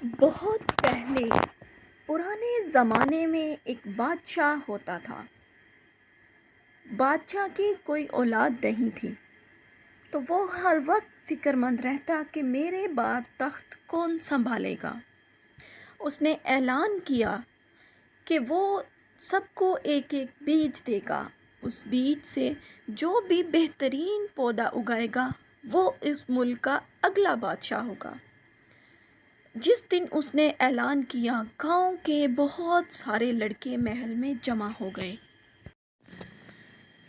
بہت پہلے پرانے زمانے میں ایک بادشاہ ہوتا تھا۔ بادشاہ کی کوئی اولاد نہیں تھی، تو وہ ہر وقت فکر مند رہتا کہ میرے بعد تخت کون سنبھالے گا۔ اس نے اعلان کیا کہ وہ سب کو ایک ایک بیج دے گا۔ اس بیج سے جو بھی بہترین پودا اگائے گا وہ اس ملک کا اگلا بادشاہ ہوگا۔ جس دن اس نے اعلان کیا، گاؤں کے بہت سارے لڑکے محل میں جمع ہو گئے۔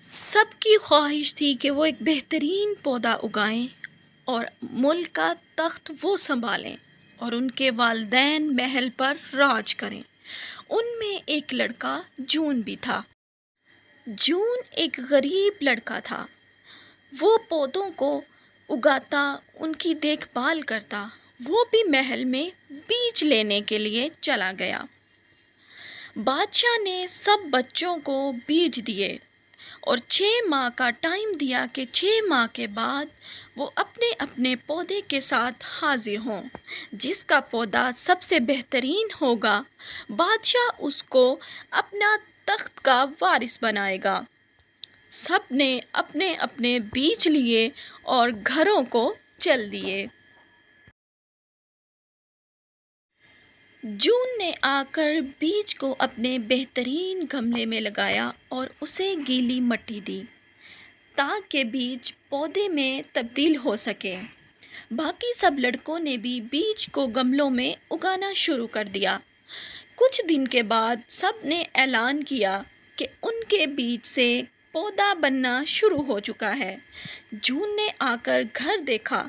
سب کی خواہش تھی کہ وہ ایک بہترین پودا اگائیں اور ملک کا تخت وہ سنبھالیں اور ان کے والدین محل پر راج کریں۔ ان میں ایک لڑکا جون بھی تھا۔ جون ایک غریب لڑکا تھا۔ وہ پودوں کو اگاتا، ان کی دیکھ بھال کرتا۔ وہ بھی محل میں بیج لینے کے لیے چلا گیا۔ بادشاہ نے سب بچوں کو بیج دیے اور 6 ماہ کا ٹائم دیا کہ 6 ماہ کے بعد وہ اپنے اپنے پودے کے ساتھ حاضر ہوں۔ جس کا پودا سب سے بہترین ہوگا، بادشاہ اس کو اپنا تخت کا وارث بنائے گا۔ سب نے اپنے اپنے بیج لیے اور گھروں کو چل دیے۔ جون نے آ کر بیج کو اپنے بہترین گملے میں لگایا اور اسے گیلی مٹی دی تاکہ بیج پودے میں تبدیل ہو سکے۔ باقی سب لڑکوں نے بھی بیج کو گملوں میں اگانا شروع کر دیا۔ کچھ دن کے بعد سب نے اعلان کیا کہ ان کے بیج سے پودا بننا شروع ہو چکا ہے۔ جون نے آ کر گھر دیکھا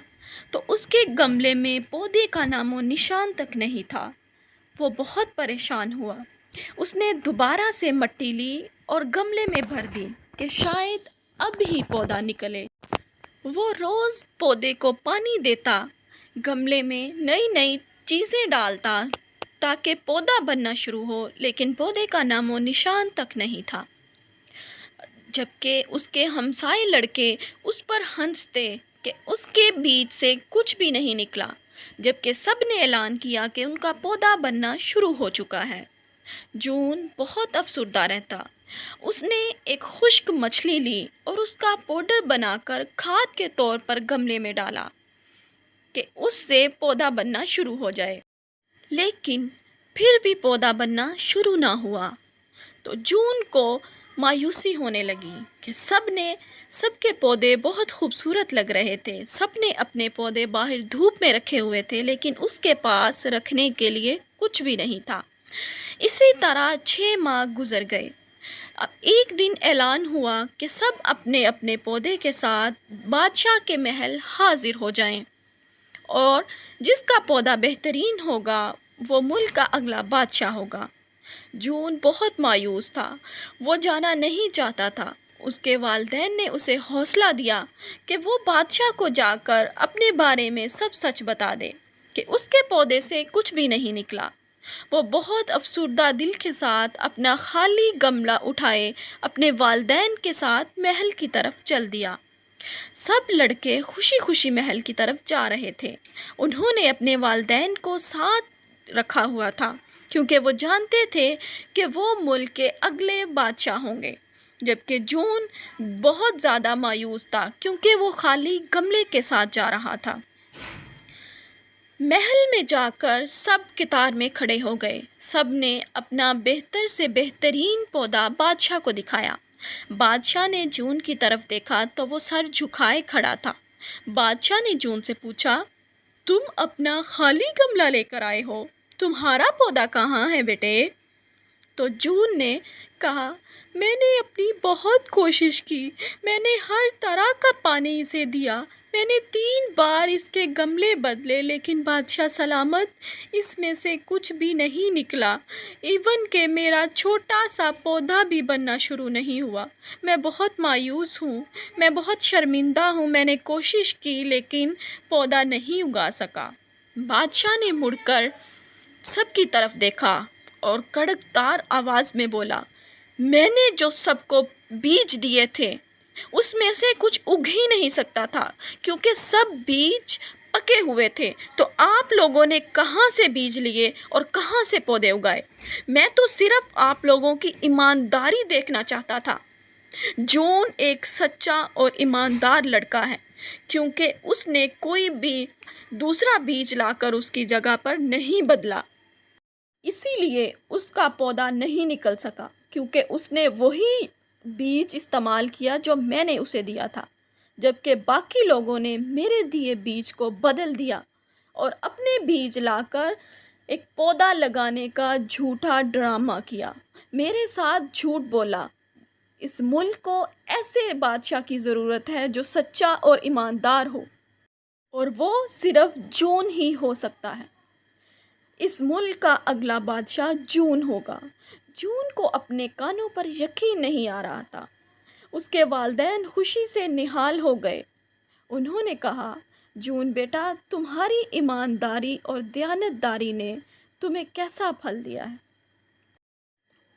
تو اس کے گملے میں پودے کا نام و نشان تک نہیں تھا۔ وہ بہت پریشان ہوا۔ اس نے دوبارہ سے مٹی لی اور گملے میں بھر دی کہ شاید اب ہی پودا نکلے۔ وہ روز پودے کو پانی دیتا، گملے میں نئی نئی چیزیں ڈالتا تاکہ پودا بننا شروع ہو، لیکن پودے کا نام و نشان تک نہیں تھا۔ جبکہ اس کے ہمسائے لڑکے اس پر ہنستے کہ اس کے بیج سے کچھ بھی نہیں نکلا، جبکہ سب نے اعلان کیا کہ ان کا پودا بننا شروع ہو چکا ہے۔ جون بہت افسردہ رہتا۔ اس نے ایک خشک مچھلی لی اور اس کا پاؤڈر بنا کر کھاد کے طور پر گملے میں ڈالا کہ اس سے پودا بننا شروع ہو جائے۔ لیکن پھر بھی پودا بننا شروع نہ ہوا تو جون کو مایوسی ہونے لگی کہ سب کے پودے بہت خوبصورت لگ رہے تھے۔ سب نے اپنے پودے باہر دھوپ میں رکھے ہوئے تھے، لیکن اس کے پاس رکھنے کے لیے کچھ بھی نہیں تھا۔ اسی طرح 6 ماہ گزر گئے۔ اب ایک دن اعلان ہوا کہ سب اپنے اپنے پودے کے ساتھ بادشاہ کے محل حاضر ہو جائیں اور جس کا پودا بہترین ہوگا وہ ملک کا اگلا بادشاہ ہوگا۔ جون بہت مایوس تھا۔ وہ جانا نہیں چاہتا تھا۔ اس کے والدین نے اسے حوصلہ دیا کہ وہ بادشاہ کو جا کر اپنے بارے میں سب سچ بتا دے کہ اس کے پودے سے کچھ بھی نہیں نکلا۔ وہ بہت افسردہ دل کے ساتھ اپنا خالی گملہ اٹھائے اپنے والدین کے ساتھ محل کی طرف چل دیا۔ سب لڑکے خوشی خوشی محل کی طرف جا رہے تھے۔ انہوں نے اپنے والدین کو ساتھ رکھا ہوا تھا کیونکہ وہ جانتے تھے کہ وہ ملک کے اگلے بادشاہ ہوں گے، جبکہ جون بہت زیادہ مایوس تھا کیونکہ وہ خالی گملے کے ساتھ جا رہا تھا۔ محل میں جا کر سب قطار میں کھڑے ہو گئے۔ سب نے اپنا بہتر سے بہترین پودا بادشاہ کو دکھایا۔ بادشاہ نے جون کی طرف دیکھا تو وہ سر جھکائے کھڑا تھا۔ بادشاہ نے جون سے پوچھا، تم اپنا خالی گملہ لے کر آئے ہو؟ تمہارا پودا کہاں ہے بیٹے؟ تو جون نے کہا، میں نے اپنی بہت کوشش کی، میں نے ہر طرح کا پانی اسے دیا، میں نے 3 بار اس کے گملے بدلے، لیکن بادشاہ سلامت اس میں سے کچھ بھی نہیں نکلا، ایون کہ میرا چھوٹا سا پودا بھی بننا شروع نہیں ہوا۔ میں بہت مایوس ہوں، میں بہت شرمندہ ہوں، میں نے کوشش کی لیکن پودا نہیں اگا سکا۔ بادشاہ نے مڑ کر سب کی طرف دیکھا اور کڑک دار آواز میں بولا، میں نے جو سب کو بیج دیے تھے اس میں سے کچھ اگ ہی نہیں سکتا تھا کیونکہ سب بیج پکے ہوئے تھے تو آپ لوگوں نے کہاں سے بیج لیے اور کہاں سے پودے اگائے؟ میں تو صرف آپ لوگوں کی ایمانداری دیکھنا چاہتا تھا۔ جون ایک سچا اور ایماندار لڑکا ہے کیونکہ اس نے کوئی بھی دوسرا بیج لا کر اس کی جگہ پر نہیں بدلا۔ اسی لیے اس کا پودا نہیں نکل سکا کیونکہ اس نے وہی بیج استعمال کیا جو میں نے اسے دیا تھا، جبکہ باقی لوگوں نے میرے دیے بیج کو بدل دیا اور اپنے بیج لا کر ایک پودا لگانے کا جھوٹا ڈرامہ کیا، میرے ساتھ جھوٹ بولا۔ اس ملک کو ایسے بادشاہ کی ضرورت ہے جو سچا اور ایماندار ہو، اور وہ صرف جون ہی ہو سکتا ہے۔ اس ملک کا اگلا بادشاہ جون ہوگا۔ جون کو اپنے کانوں پر یقین نہیں آ رہا تھا۔ اس کے والدین خوشی سے نہال ہو گئے۔ انہوں نے کہا، جون بیٹا، تمہاری ایمانداری اور دیانتداری نے تمہیں کیسا پھل دیا ہے؟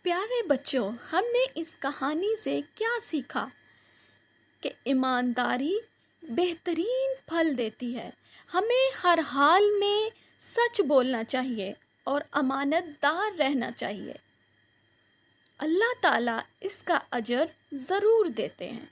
پیارے بچوں، ہم نے اس کہانی سے کیا سیکھا؟ کہ ایمانداری بہترین پھل دیتی ہے۔ ہمیں ہر حال میں سچ بولنا چاہیے اور امانت دار رہنا چاہیے۔ اللہ تعالیٰ اس کا اجر ضرور دیتے ہیں۔